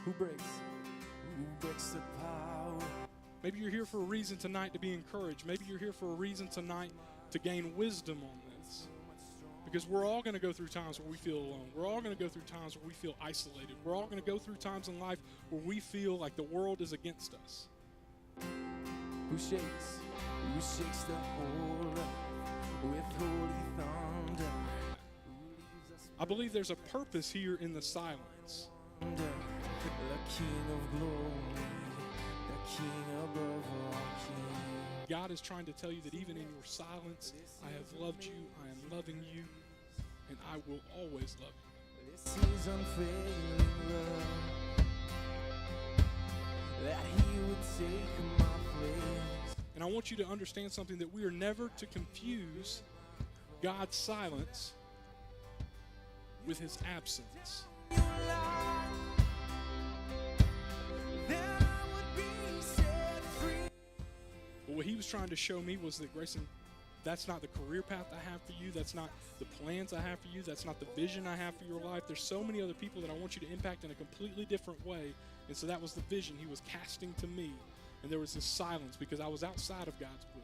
Who breaks the power? Maybe you're here for a reason tonight to be encouraged. Maybe you're here for a reason tonight to gain wisdom on this. Because we're all going to go through times where we feel alone. We're all going to go through times where we feel isolated. We're all going to go through times in life where we feel like the world is against us. Who shakes the whole earth with holy thunder? I believe there's a purpose here in the silence. The King of glory, the King above all kings. God is trying to tell you that even in your silence, I have loved you, I am loving you, and I will always love you. This is unfailing love, that he would take my place. And I want you to understand something, that we are never to confuse God's silence with his absence. But what he was trying to show me was that, Grayson, that's not the career path I have for you. That's not the plans I have for you. That's not the vision I have for your life. There's so many other people that I want you to impact in a completely different way. And so that was the vision he was casting to me. And there was this silence because I was outside of God's will.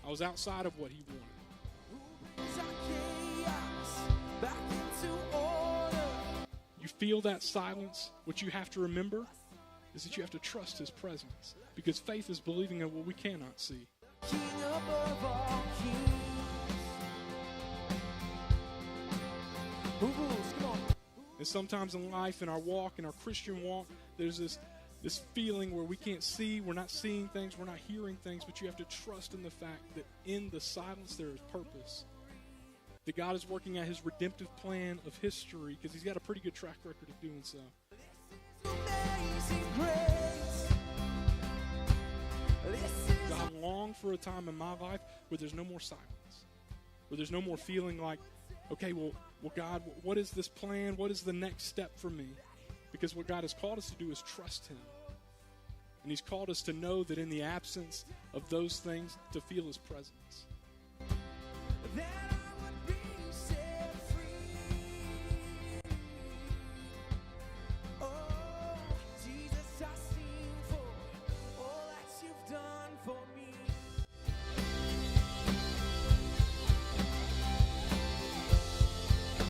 I was outside of what he wanted. You feel that silence? What you have to remember is that you have to trust his presence. Because faith is believing in what we cannot see. King above all kings. Who rules? Come on. And sometimes in life, in our walk, in our Christian walk, there's this feeling where we can't see, we're not seeing things, we're not hearing things, but you have to trust in the fact that in the silence there is purpose. That God is working out his redemptive plan of history because he's got a pretty good track record of doing so. God longed for a time in my life where there's no more silence, where there's no more feeling like, okay, well, God, what is this plan? What is the next step for me? Because what God has called us to do is trust him. And he's called us to know that in the absence of those things, to feel his presence.